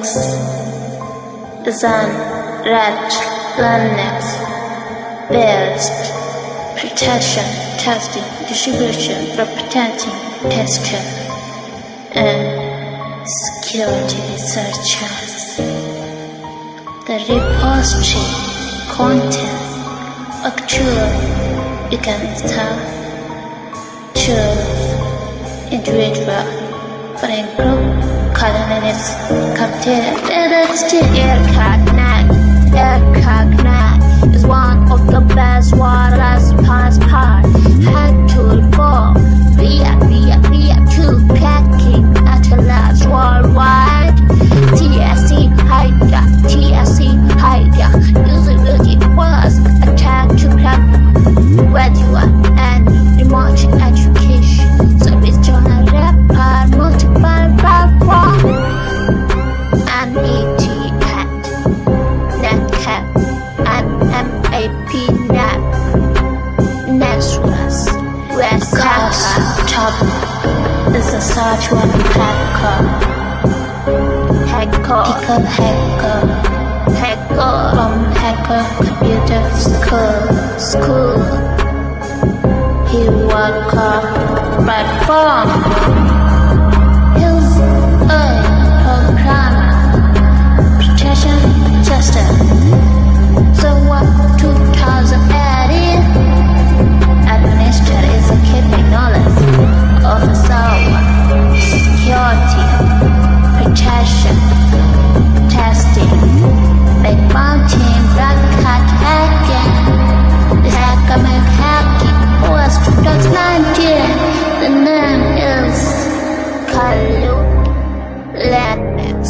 Linux is an red Linux based protection, testing, distribution for protecting, testing, and security researchers. The repository contains actually you can install tools individual for a group colonies contain AirCognize is one of the best wireless passport hack tool for via tool packing at last worldwide. TSC Hydra usually was attacked to crack where you are and remote education service journal rapper multiple platform and ETCAT, NetCat and MAP NAP Nessus West Top is a search web hacker from hacker computer school he work platform he's a programmer protection tester so what 2018 administrator is keeping knowledge of server security protection testing like mounting broadcast hacking. This hacker make hacking was 2019. The name is Kalu Linux.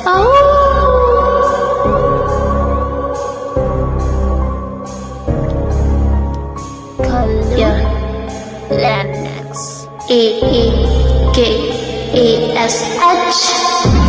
Oh. Linux. EEKASH